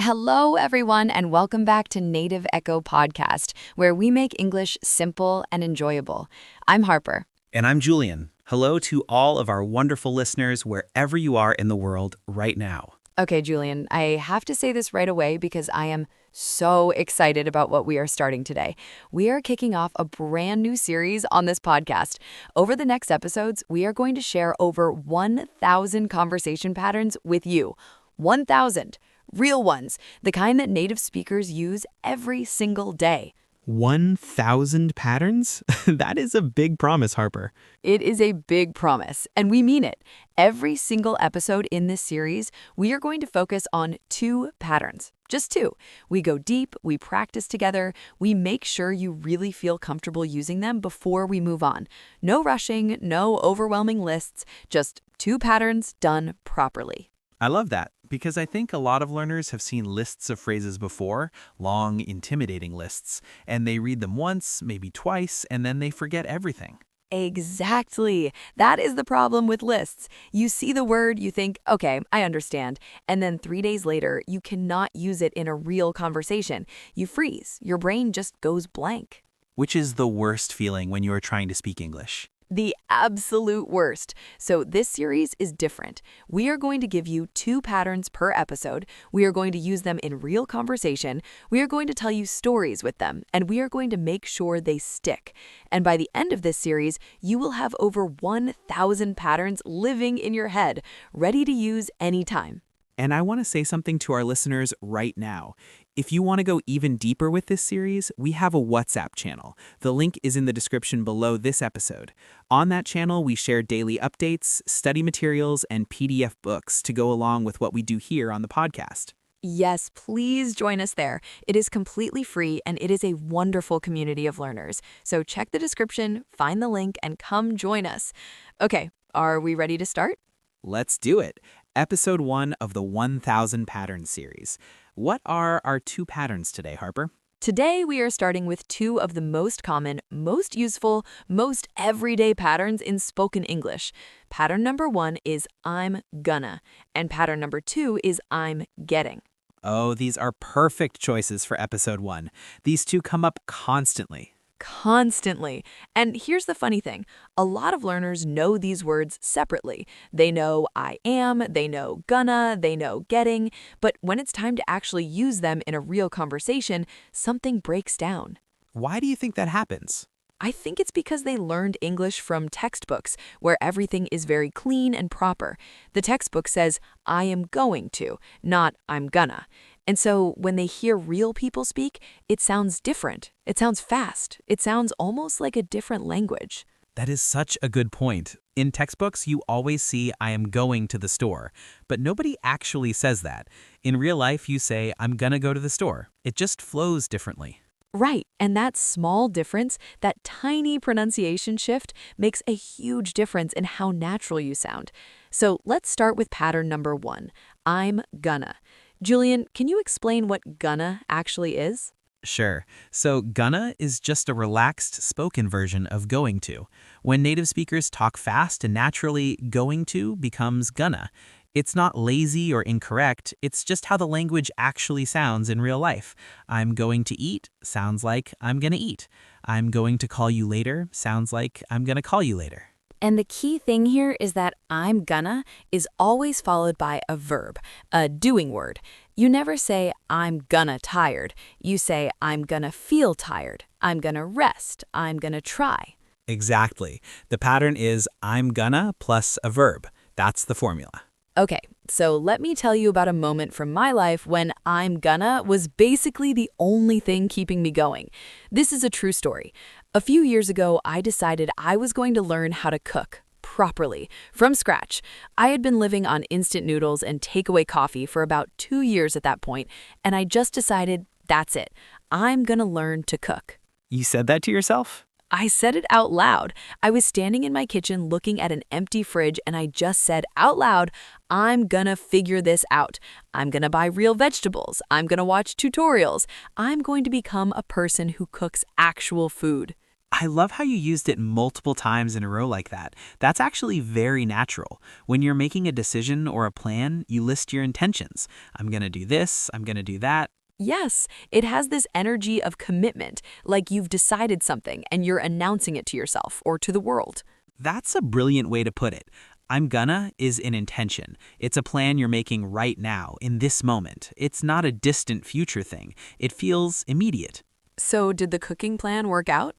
Hello, everyone, and welcome back to Native Echo Podcast, where we make English simple and enjoyable. I'm Harper. And I'm Julian. Hello to all of our wonderful listeners wherever you are in the world right now. Okay, Julian, I have to say this right away because I am so excited about what we are starting today. We are kicking off a brand new series on this podcast. Over the next episodes, we are going to share over 1,000 conversation patterns with you. 1,000. Real ones, the kind that native speakers use every single day. 1,000 patterns? That is a big promise, Harper. It is a big promise, and we mean it. Every single episode in this series, we are going to focus on 2 patterns. Just 2. We go deep, we practice together, we make sure you really feel comfortable using them before we move on. No rushing, no overwhelming lists, just 2 patterns done properly. I love that because I think a lot of learners have seen lists of phrases before, long, intimidating lists, and they read them once, maybe twice, and then they forget everything. Exactly. That is the problem with lists. You see the word, you think, okay, I understand. And then 3 days later, you cannot use it in a real conversation. You freeze. Your brain just goes blank. Which is the worst feeling when you are trying to speak English. The absolute worst. So this series is different. We are going to give you 2 patterns per episode. We are going to use them in real conversation. We are going to tell you stories with them, and we are going to make sure they stick. And by the end of this series, you will have over 1,000 patterns living in your head, ready to use anytime. And I want to say something to our listeners right now. If you want to go even deeper with this series, we have a WhatsApp channel. The link is in the description below this episode. On that channel, we share daily updates, study materials, and PDF books to go along with what we do here on the podcast. Yes, please join us there. It is completely free, and it is a wonderful community of learners. So check the description, find the link, and come join us. Okay, are we ready to start? Let's do it. Episode 1 of the 1,000 Patterns series. What are our 2 patterns today, Harper? Today, we are starting with 2 of the most common, most useful, most everyday patterns in spoken English. Pattern number 1 is I'm gonna, and pattern number 2 is I'm getting. Oh, these are perfect choices for episode 1. These 2 come up constantly. Constantly. And here's the funny thing. A lot of learners know these words separately. They know I am, they know gonna, they know getting, but when it's time to actually use them in a real conversation, something breaks down. Why do you think that happens? I think it's because they learned English from textbooks, where everything is very clean and proper. The textbook says, I am going to, not I'm gonna. And so when they hear real people speak, it sounds different. It sounds fast. It sounds almost like a different language. That is such a good point. In textbooks, you always see I am going to the store, but nobody actually says that. In real life, you say I'm gonna go to the store. It just flows differently. Right, and that small difference, that tiny pronunciation shift, makes a huge difference in how natural you sound. So let's start with pattern number 1, I'm gonna. Julian, can you explain what gonna actually is? Sure. So gonna is just a relaxed spoken version of going to. When native speakers talk fast and naturally, going to becomes gonna. It's not lazy or incorrect, it's just how the language actually sounds in real life. I'm going to eat sounds like I'm gonna eat. I'm going to call you later sounds like I'm gonna call you later. And the key thing here is that I'm gonna is always followed by a verb, a doing word. You never say I'm gonna tired. You say I'm gonna feel tired. I'm gonna rest. I'm gonna try. Exactly. The pattern is I'm gonna plus a verb. That's the formula. Okay, so let me tell you about a moment from my life when I'm gonna was basically the only thing keeping me going. This is a true story. A few years ago, I decided I was going to learn how to cook properly, from scratch. I had been living on instant noodles and takeaway coffee for about 2 years at that point, and I just decided, that's it. I'm gonna learn to cook. You said that to yourself? I said it out loud. I was standing in my kitchen looking at an empty fridge and I just said out loud, I'm gonna figure this out. I'm gonna buy real vegetables. I'm gonna watch tutorials. I'm going to become a person who cooks actual food. I love how you used it multiple times in a row like that. That's actually very natural. When you're making a decision or a plan, you list your intentions. I'm going to do this, I'm going to do that. Yes, it has this energy of commitment, like you've decided something and you're announcing it to yourself or to the world. That's a brilliant way to put it. I'm gonna is an intention. It's a plan you're making right now, in this moment. It's not a distant future thing. It feels immediate. So, did the cooking plan work out?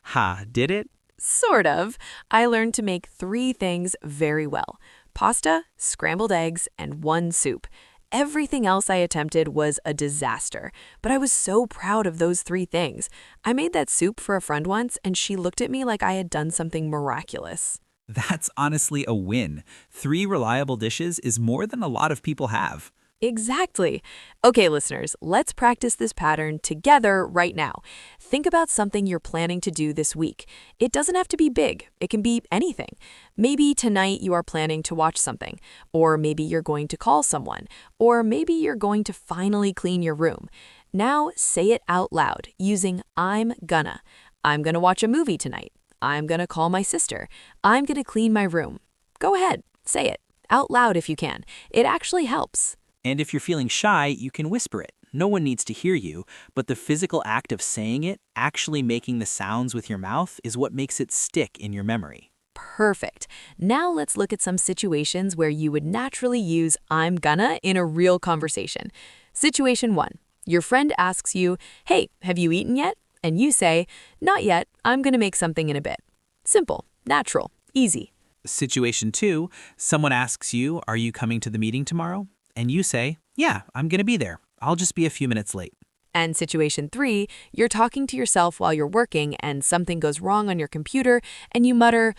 Ha, did it? Sort of. I learned to make three things very well: pasta, scrambled eggs, and one soup. Everything else I attempted was a disaster, but I was so proud of those three things. I made that soup for a friend once, and she looked at me like I had done something miraculous. That's honestly a win. 3 reliable dishes is more than a lot of people have. Exactly. Okay, listeners, let's practice this pattern together right now. Think about something you're planning to do this week. It doesn't have to be big, it can be anything. Maybe tonight you are planning to watch something, or maybe you're going to call someone, or maybe you're going to finally clean your room. Now say it out loud using I'm gonna. I'm gonna watch a movie tonight. I'm gonna call my sister. I'm gonna clean my room. Go ahead, say it out loud if you can. It actually helps. And if you're feeling shy, you can whisper it. No one needs to hear you, but the physical act of saying it, actually making the sounds with your mouth, is what makes it stick in your memory. Perfect. Now let's look at some situations where you would naturally use I'm gonna in a real conversation. Situation 1. Your friend asks you, "Hey, have you eaten yet?" And you say, "Not yet, I'm gonna make something in a bit." Simple, natural, easy. Situation 2, someone asks you, "Are you coming to the meeting tomorrow?" And you say, "Yeah, I'm going to be there. I'll just be a few minutes late." And situation 3, you're talking to yourself while you're working and something goes wrong on your computer and you mutter,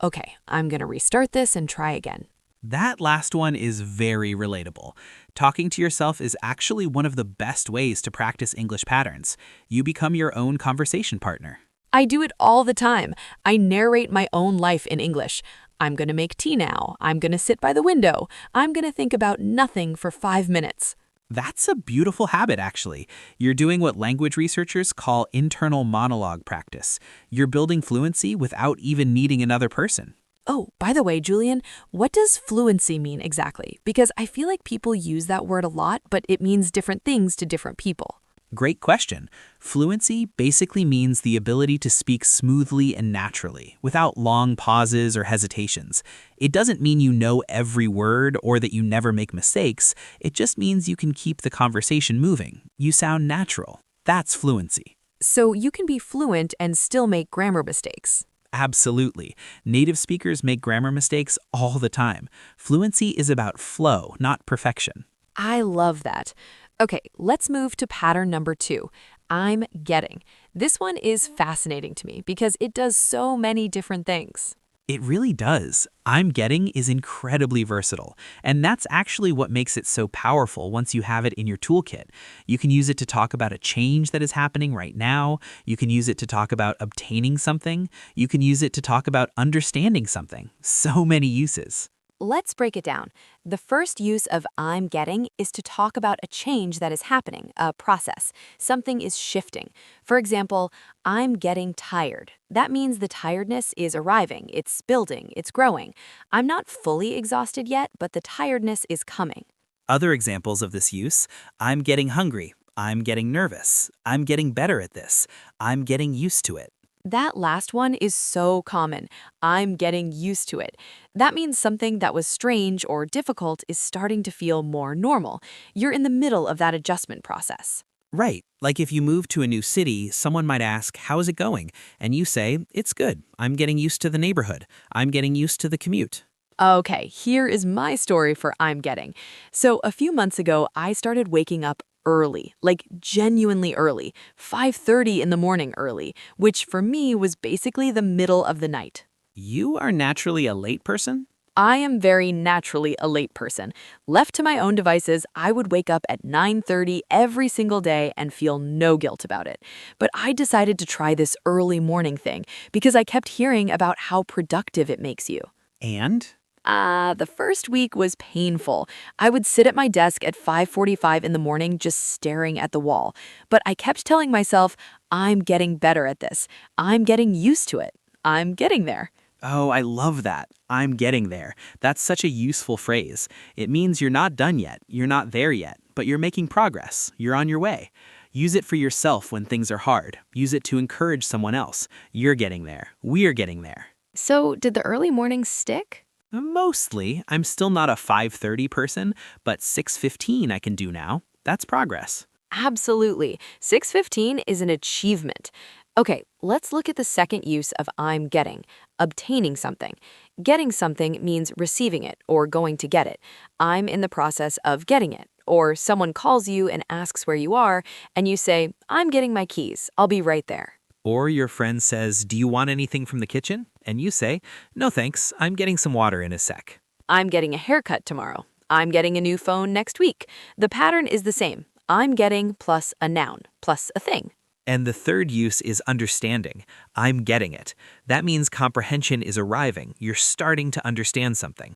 "Okay, I'm gonna restart this and try again." That last one is very relatable. Talking to yourself is actually one of the best ways to practice English patterns. You become your own conversation partner. I do it all the time. I narrate my own life in English. I'm gonna make tea now. I'm gonna sit by the window. I'm gonna think about nothing for 5 minutes. That's a beautiful habit, actually. You're doing what language researchers call internal monologue practice. You're building fluency without even needing another person. Oh, by the way, Julian, what does fluency mean exactly? Because I feel like people use that word a lot, but it means different things to different people. Great question. Fluency basically means the ability to speak smoothly and naturally, without long pauses or hesitations. It doesn't mean you know every word or that you never make mistakes. It just means you can keep the conversation moving. You sound natural. That's fluency. So you can be fluent and still make grammar mistakes. Absolutely. Native speakers make grammar mistakes all the time. Fluency is about flow, not perfection. I love that. Okay, let's move to pattern number 2. I'm getting. This one is fascinating to me because it does so many different things. It really does. I'm getting is incredibly versatile, and that's actually what makes it so powerful once you have it in your toolkit. You can use it to talk about a change that is happening right now. You can use it to talk about obtaining something. You can use it to talk about understanding something. So many uses. Let's break it down. The first use of I'm getting is to talk about a change that is happening, a process. Something is shifting. For example, I'm getting tired. That means the tiredness is arriving, it's building, it's growing. I'm not fully exhausted yet, but the tiredness is coming. Other examples of this use: I'm getting hungry. I'm getting nervous. I'm getting better at this. I'm getting used to it. That last one is so common. I'm getting used to it. That means something that was strange or difficult is starting to feel more normal. You're in the middle of that adjustment process. Right. Like if you move to a new city, someone might ask, "How's it going?" And you say, "It's good. I'm getting used to the neighborhood. I'm getting used to the commute." Okay, here is my story for I'm getting. So a few months ago, I started waking up early, like genuinely early, 5:30 in the morning early, which for me was basically the middle of the night. You are naturally a late person? I am very naturally a late person. Left to my own devices, I would wake up at 9:30 every single day and feel no guilt about it. But I decided to try this early morning thing because I kept hearing about how productive it makes you. And? The first week was painful. I would sit at my desk at 5:45 in the morning just staring at the wall. But I kept telling myself, I'm getting better at this. I'm getting used to it. I'm getting there. Oh, I love that. I'm getting there. That's such a useful phrase. It means you're not done yet, you're not there yet, but you're making progress. You're on your way. Use it for yourself when things are hard. Use it to encourage someone else. You're getting there. We're getting there. So, did the early mornings stick? Mostly. I'm still not a 5:30 person, but 6:15 I can do now. That's progress. Absolutely. 6:15 is an achievement. Okay, let's look at the second use of I'm getting, obtaining something. Getting something means receiving it or going to get it. I'm in the process of getting it. Or someone calls you and asks where you are, and you say, I'm getting my keys. I'll be right there. Or your friend says, "Do you want anything from the kitchen?" And you say, "No thanks, I'm getting some water in a sec." I'm getting a haircut tomorrow. I'm getting a new phone next week. The pattern is the same. I'm getting plus a noun plus a thing. And the third use is understanding. I'm getting it. That means comprehension is arriving. You're starting to understand something.